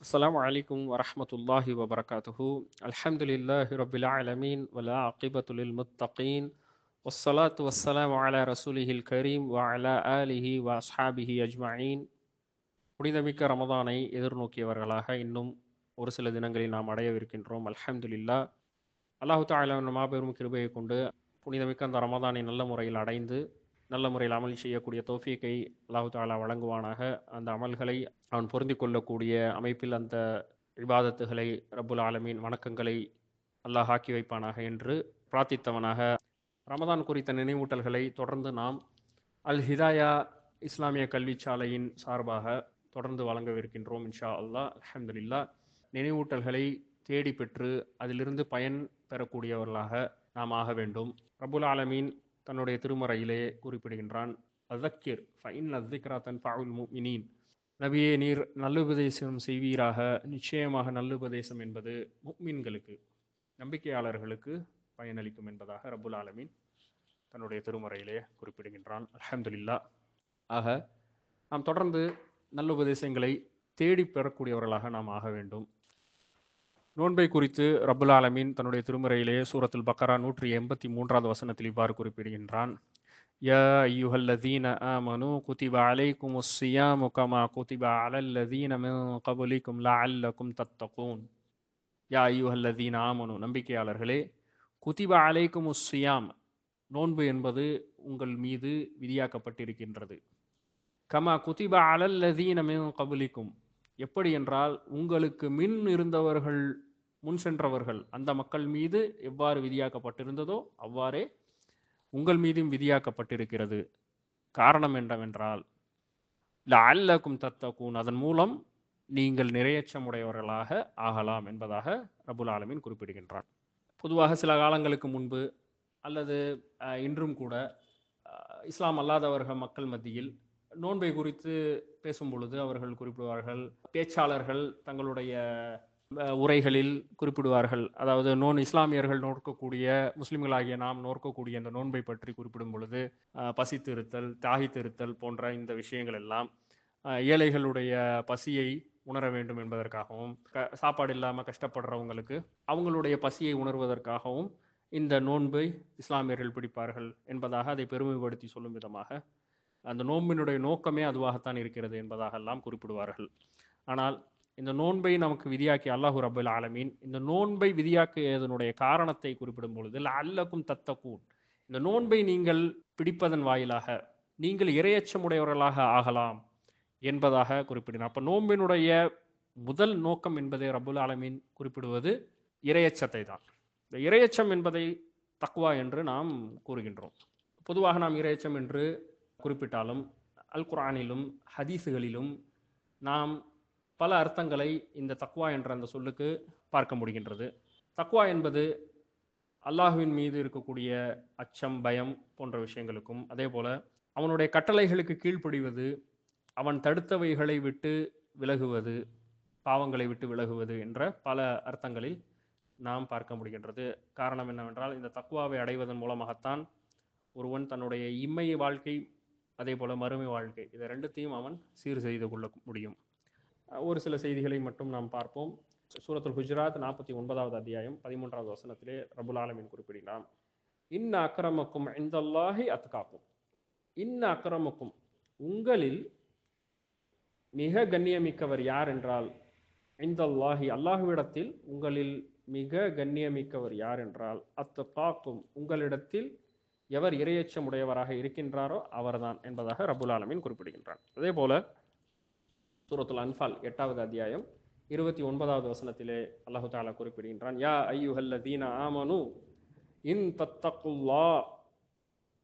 السلام عليكم ورحمة الله وبركاته. الحمد لله رب العالمين والعاقبة للمتقين والصلاة والسلام على رسوله الكريم وعلى آله وأصحابه أجمعين. புனிதமிக்க ரமதானை எதிர்நோக்கியவர்களாக இன்னும் ஒரு சில தினங்களில் நாம் அடையவிருக்கின்றோம். அல்ஹம்துலில்லாஹ். அல்லாஹு தஆலா மாபெரும் கிருபையை கொண்டு புனிதமிக்க அந்த ரமதானை நல்ல முறையில் அடைந்து நல்ல முறையில் அமல் செய்யக்கூடிய தௌஃபீக்கை அல்லாஹு தஆலா வழங்குவானாக. அந்த அமல்களை அவன் பொருந்திக் கொள்ளக்கூடிய அமைப்பில் அந்த இபாதத்துகளை ரப்புல் ஆலமீன் வணக்கங்களை அல்லாஹ் ஆக்கி வைப்பானாக என்று பிரார்த்தித்தவனாக, ரமதான் குறித்த நினைவூட்டல்களை தொடர்ந்து நாம் அல் ஹிதாயா இஸ்லாமிய கல்விச்சாலையின் சார்பாக தொடர்ந்து வழங்கவிருக்கின்றோம் இன்ஷா அல்லாஹ். அல்ஹம்துலில்லாஹ். நினைவூட்டல்களை தேடி பெற்று அதிலிருந்து பயன் பெறக்கூடியவர்களாக நாம் ஆக வேண்டும். ரப்புல் ஆலமீன் தன்னுடைய திருமறையிலே குறிப்பிடுகின்றான், அஸக்கிர் ஃபஇன் அஸ்ஸிக்ரா தன்ஃபஉல் முஃமினீன். நபியே, நீர் நல்லுபதேசம் செய்வீராக, நிச்சயமாக நல்லுபதேசம் என்பது முஃமின்களுக்கு, நம்பிக்கையாளர்களுக்கு பயனளிக்கும் என்பதாக ரப்புல் ஆலமீன் தன்னுடைய திருமறையிலே குறிப்பிடுகின்றான். அல்ஹம்துலில்லாஹ். ஆக நாம் தொடர்ந்து நல்லுபதேசங்களை தேடி பெறக்கூடியவர்களாக நாம் ஆக வேண்டும். நோன்பை குறித்து ரப்புல் ஆலமீன் தன்னுடைய திருமறையிலே சூரத்துல் பக்கரா 183வது வசனத்தில் இவ்வாறு குறிப்பிடுகின்றான், யா அய்யுஹல்லதீன ஆமனூ குதிப அலைக்குமுஸ் ஸியாமு கமா குதிப அலல்லதீன மின் கப்லிக்கும் லஅல்லக்கும் தத்தகூன். யா அய்யுஹல்லதீன ஆமனூ, நம்பிக்கையாளர்களே, குதிப அலைக்குமுஸ் ஸியாம், நோன்பு என்பது உங்கள் மீது விதியாக்கப்பட்டிருக்கின்றது. கமா குதிப அலல்லதீன மின் கப்லிக்கும், எப்படி என்றால் உங்களுக்கு மின் இருந்தவர்கள், முன் சென்றவர்கள், அந்த மக்கள் மீது எவ்வாறு விதியாக்கப்பட்டிருந்ததோ அவ்வாறே உங்கள் மீதும் விதியாக்கப்பட்டிருக்கிறது. காரணம் என்னவென்றால் லஅல்லக்கும் தத்தகூன், அதன் மூலம் நீங்கள் நிறையச்சமுடையவர்களாக ஆகலாம் என்பதாக ரப்புல் ஆலமீன் குறிப்பிடுகின்றான். பொதுவாக சில காலங்களுக்கு முன்பு அல்லது இன்றும் கூட இஸ்லாம் அல்லாதவர்கள் மக்கள் மத்தியில் நோன்பை குறித்து பேசும் பொழுது அவர்கள் குறிப்பிடுவார்கள், பேச்சாளர்கள் தங்களுடைய உரைகளில் குறிப்பிடுவார்கள், அதாவது இஸ்லாமியர்கள் நோக்கக்கூடிய, முஸ்லிம்களாகிய நாம் நோக்கக்கூடிய இந்த நோன்பை பற்றி குறிப்பிடும் பொழுது பசித்திருத்தல், தாகித்திருத்தல் போன்ற இந்த விஷயங்கள் எல்லாம் ஏழைகளுடைய பசியை உணர வேண்டும் என்பதற்காகவும், சாப்பாடு இல்லாமல் கஷ்டப்படுறவங்களுக்கு அவங்களுடைய பசியை உணர்வதற்காகவும் இந்த நோன்பை இஸ்லாமியர்கள் பிடிப்பார்கள் என்பதாக அதை பெருமைப்படுத்தி சொல்லும் விதமாக அந்த நோன்பினுடைய நோக்கமே அதுவாகத்தான் இருக்கிறது என்பதாக எல்லாம் குறிப்பிடுவார்கள். ஆனால் இந்த நோன்பை நமக்கு விதியாக்கிய அல்லாஹு ரப்புல் ஆலமீன் இந்த நோன்பை விதியாக்கியதனுடைய காரணத்தை குறிப்பிடும் பொழுது லஅல்லக்கும் தத்தகூன், இந்த நோன்பை நீங்கள் பிடிப்பதன் வாயிலாக நீங்கள் இறையச்சமுடையவர்களாக ஆகலாம் என்பதாக குறிப்பிடினார். அப்போ நோன்பினுடைய முதல் நோக்கம் என்பதை ரப்புல் ஆலமீன் குறிப்பிடுவது இறையச்சத்தை தான். இந்த இறையச்சம் என்பதை தக்வா என்று நாம் கூறுகின்றோம். பொதுவாக நாம் இறையச்சம் என்று குறிப்பிட்டாலும் அல் குர்ஆனிலும் ஹதீஸுகளிலும் நாம் பல அர்த்தங்களை இந்த தக்வா என்ற அந்த சொல்லுக்கு பார்க்க முடிகின்றது. தக்வா என்பது அல்லாஹுவின் மீது இருக்கக்கூடிய அச்சம், பயம் போன்ற விஷயங்களுக்கும், அதே போல அவனுடைய கட்டளைகளுக்கு கீழ்ப்படிவது, அவன் தடுத்தவைகளை விட்டு விலகுவது, பாவங்களை விட்டு விலகுவது என்ற பல அர்த்தங்களில் நாம் பார்க்க முடிகின்றது. காரணம் என்னவென்றால் இந்த தக்வாவை அடைவதன் மூலமாகத்தான் ஒருவன் தன்னுடைய இம்மை வாழ்க்கை அதே போல மறுமை வாழ்க்கை இதை ரெண்டுத்தையும் அவன் சீர் செய்து கொள்ள முடியும். ஒரு சில செய்திகளை மட்டும் நாம் பார்ப்போம். சூரத்துல் ஹுஜராத் 49வது அத்தியாயம் 13வது வசனத்திலே ரப்புல் ஆலமீன் குறிப்பிடுகிறான், இன்ன அக்ரமக்கும் இன்தல்லாஹி அத்காக்கும். இன்ன அக்ரமக்கும், உங்களில் மிக கண்ணியமிக்கவர் யார் என்றால், இன்தல்லாஹி, அல்லாஹுவிடத்தில் உங்களில் மிக கண்ணியமிக்கவர் யார் என்றால், அத்காக்கும், உங்களிடத்தில் எவர் இறையச்சம் உடையவராக இருக்கின்றாரோ அவர்தான் என்பதாக ரப்புல் ஆலமீன் குறிப்பிடுகின்றான். அதே போல சூரத்துல் அன்ஃபால் 8வது அத்தியாயம் 29வது வசனத்திலே அல்லாஹு தஆலா குறிப்பிடுகின்றான், யா அய்யுஹல்லதீன ஆமனு இன் தத்தகுல்லாஹ்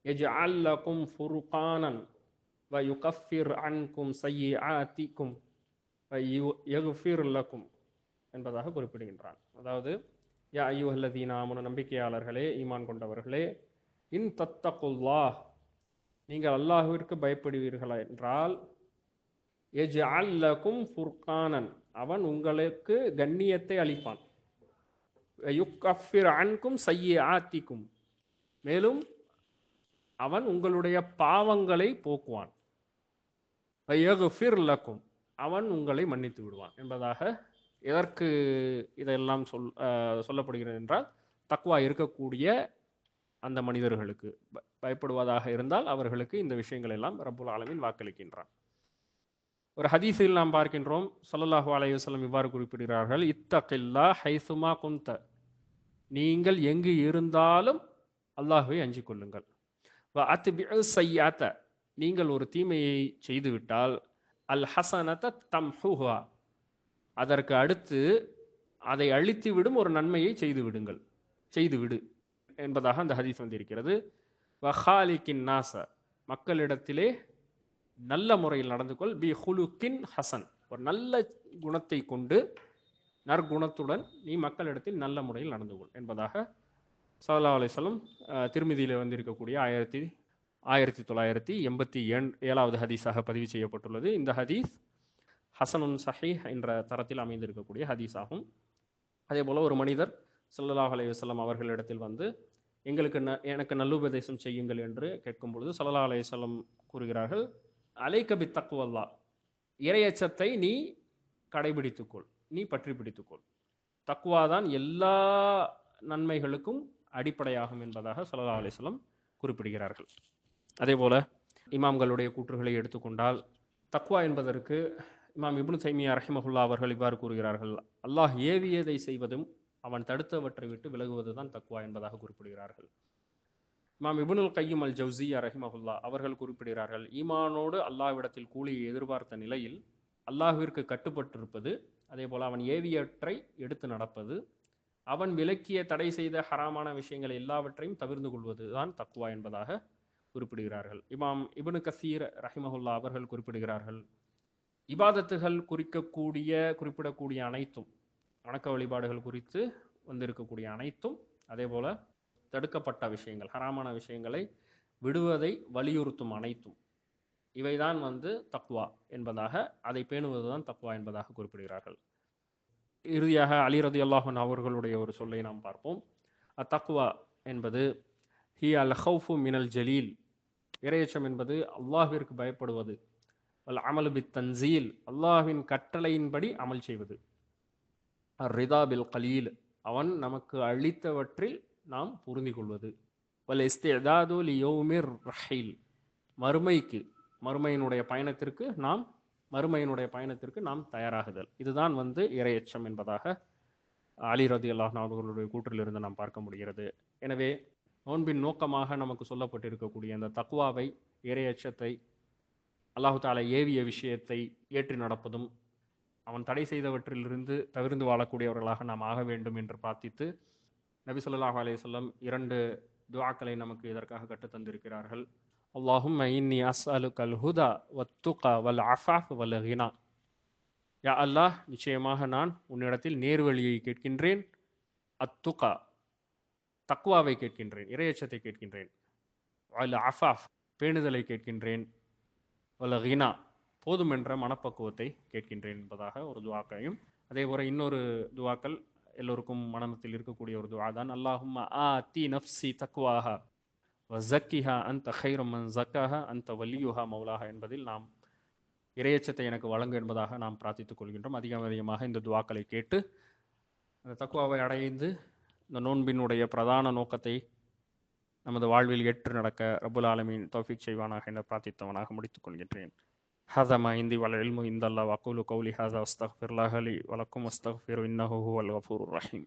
யஜ்அல் லகும் ஃபுர்கானன் வ யுகஃபிர் அன்கும் ஸய்யிஆத்திக்கும் வ யக்ஃபிர் லகும் என்பதாக குறிப்பிடுகின்றான். அதாவது யா அய்யுஹல்லதீன ஆமனு, நம்பிக்கையாளர்களே, ஈமான் கொண்டவர்களே, இன் தத்தகுல்லாஹ், நீங்கள் அல்லாஹ்விற்கு பயப்படுவீர்களா என்றால், யஜ்அல் லகும் ஃபுர்கானன், அவன் உங்களுக்கு கண்ணியத்தை அளிப்பான், யுகஃபிர் அன்கும் ஸய்யிஆத்திக்கும், மேலும் அவன் உங்களுடைய பாவங்களை போக்குவான், யக்ஃபிர் லகும், அவன் உங்களை மன்னித்து விடுவான் என்பதாக. எதற்கு இதெல்லாம் சொல்லப்படுகிறது என்றால், தக்வா இருக்கக்கூடிய அந்த மனிதர்களுக்கு பயப்படுவதாக இருந்தால் அவர்களுக்கு இந்த விஷயங்கள் எல்லாம் ரப்புல் ஆலமீன் வாக்களிக்கின்றான். ஒரு ஹதீஸில் நாம் பார்க்கின்றோம், ஸல்லல்லாஹு அலைஹி வஸல்லம் இவ்வாறு குறிப்பிடுகிறார்கள், இத்தகில்லா ஹைசுமா குந்த, நீங்கள் எங்கு இருந்தாலும் அல்லாஹ்வை அஞ்சிக் கொள்ளுங்கள். வ அத்பிஉ ஸய்யிஅத, நீங்கள் ஒரு தீமையை செய்துவிட்டால் அல் ஹஸனத தம்ஹுஹா, அதற்கு அடுத்து அதை அழித்துவிடும் ஒரு நன்மையை செய்துவிடு என்பதாக அந்த ஹதீஸ் வந்திருக்கிறது. வஹாலிக்கின் நாச, மக்களிடத்திலே நல்ல முறையில் நடந்து கொள், பி ஹுலுக்கின் ஹசன், ஒரு நல்ல குணத்தை கொண்டு நற்குணத்துடன் நீ மக்களிடத்தில் நல்ல முறையில் நடந்து கொள் என்பதாக ஸல்லல்லாஹு அலைஹி வஸல்லம் திருமிதியில் வந்திருக்கக்கூடிய 1987வது ஹதீஸாக பதிவு செய்யப்பட்டுள்ளது. இந்த ஹதீஸ் ஹசனுன் சஹீஹ் என்ற தரத்தில் அமைந்திருக்கக்கூடிய ஹதீஸ் ஆகும். அதே போல ஒரு மனிதர் ஸல்லல்லாஹு அலைஹி வஸல்லம் அவர்களிடத்தில் வந்து எனக்கு நல்லுபதேசம் செய்யுங்கள் என்று கேட்கும் பொழுது ஸல்லல்லாஹு அலைஹி வஸல்லம் கூறுகிறார்கள், அலைக பித் தக்வல்லா, இறையச்சத்தை நீ கடைபிடித்துக்கொள், நீ பற்றி பிடித்துக்கொள். தக்வா தான் எல்லா நன்மைகளுக்கும் அடிப்படையாகும் என்பதாக ஸல்லல்லாஹு அலைஹி வஸல்லம் குறிப்பிடுகிறார்கள். அதே போல இமாம்களுடைய கூற்றுகளை எடுத்துக்கொண்டால், தக்வா என்பதற்கு இமாம் இப்னு தைமியா ரஹிமஹுல்லா அவர்கள் இவ்வாறு கூறுகிறார்கள், அல்லாஹ் ஏவியதை செய்வதும் அவன் தடுத்தவற்றை விட்டு விலகுவதுதான் தக்வா என்பதாக குறிப்பிடுகிறார்கள். இமாம் இப்னுல் கையிம் அல் ஜௌசியா ரஹிமஹுல்லா அவர்கள் குறிப்பிடுகிறார்கள், ஈமானோடு அல்லாஹ்விடத்தில் கூலியை எதிர்பார்த்த நிலையில் அல்லாஹ்விற்கு கட்டுப்பட்டிருப்பது, அதே போல அவன் ஏவியவற்றை எடுத்து நடப்பது, அவன் விலக்கிய தடை செய்த ஹராமான விஷயங்கள் எல்லாவற்றையும் தவிர்த்து கொள்வது தான் தக்வா என்பதாக குறிப்பிடுகிறார்கள். இமாம் இப்னு கசீர் ரஹிமஹுல்லா அவர்கள் குறிப்பிடுகிறார்கள், இபாதத்துகள் குறிப்பிடக்கூடிய அனைத்தும், வணக்க வழிபாடுகள் குறித்து வந்திருக்கக்கூடிய அனைத்தும், அதே போல தடுக்கப்பட்ட விஷயங்கள், ஹராமான விஷயங்களை விடுவதை வலியுறுத்தும் அனைத்தும், இவைதான் தக்வா என்பதாக, அதை பேணுவதுதான் தக்வா என்பதாக குறிப்பிடுகிறார்கள். இறுதியாக அலி ரலியல்லாஹு அன்ஹு அவர்களுடைய ஒரு சொல்லை நாம் பார்ப்போம். அத்தக்வா என்பது ஹி அல் ஹவுஃபு மினல் ஜலீல், இறையச்சம் என்பது அல்லாஹ்விற்கு பயப்படுவது, வல் அமலு பித் தன்சீல், அல்லாஹ்வின் கட்டளையின்படி அமல் செய்வது, அர் ரிதா பில் கலீல், அவன் நமக்கு அளித்தவற்றில் நாம் பொருந்திக் கொள்வது, வல் இஸ்திஅதாது லியௌமிர் ரஹீல், மறுமையினுடைய பயணத்திற்கு நாம் தயாராகுதல். இதுதான் இறையச்சம் என்பதாக அலி ரலியல்லாஹு அன்ஹு அவர்களுடைய கூற்றிலிருந்து நாம் பார்க்க முடிகிறது. எனவே நோன்பின் நோக்கமாக நமக்கு சொல்லப்பட்டிருக்கக்கூடிய அந்த தக்வாவை, இறையச்சத்தை, அல்லாஹு தஆலா ஏவிய விஷயத்தை ஏற்றி நடப்பதும், அவன் தடை செய்தவற்றிலிருந்து தவிர்ந்து வாழக்கூடியவர்களாக நாம் ஆக வேண்டும் என்று பிரார்த்தித்து, நபி ஸல்லல்லாஹு அலைஹி வஸல்லம் 2 துஆக்களை நமக்கு இதற்காக கற்றுத்தந்திருக்கிறார்கள். அல்லாஹும்ம இன்னி அஸ்அலுகல் ஹுதா வத்துகா வல் அஃபாஃப் வல் கினா, யா அல்லாஹ், நிச்சயமாக நான் உன்னிடத்தில் நேர்வழியை கேட்கின்றேன், அத்துகா தக்வாவை கேட்கின்றேன், இறையச்சத்தை கேட்கின்றேன், வல் அஃபாஃப் பேணுதலை கேட்கின்றேன், வல் கினா போதுமென்ற மனப்பக்குவத்தை கேட்கின்றேன் என்பதாக ஒரு துஆக்கையும், அதே போல இன்னொரு துஆக்கள் எல்லோருக்கும் மனத்தில் இருக்கக்கூடிய ஒரு துஆ தான், அல்லாஹும்ம ஆதி நஃப்ஸி தக்வாஹா வ ஸக்கிஹா அன்த கைரு மன் ஸக்காஹா அன்த வலியுஹா மௌலாஹா என்பதில் நாம் இறையச்சத்தை எனக்கு வழங்கு என்பதாக நாம் பிரார்த்தித்துக் கொள்கின்றோம். அதிகமாக இந்த துஆக்களை கேட்டு அந்த தக்வாவை அடைந்து இந்த நோன்பினுடைய பிரதான நோக்கத்தை நமது வாழ்வில் ஏற்று நடக்க ரப்புல் ஆலமீன் தௌஃபீக் செய்வானாக என பிரார்த்தித்தவனாக முடித்துக் கொள்கின்றேன். ஹஸா மா இந்தி வல் இல்மு இந்தல்லாஹ் வ அகூலு கௌலி ஹஸா வஸ்தக்ஃபிருல்லாஹ லி வ லக்கும் வஸ்தக்ஃபிரு இன்னஹு ஹுவல் கஃபூருர் ரஹீம்.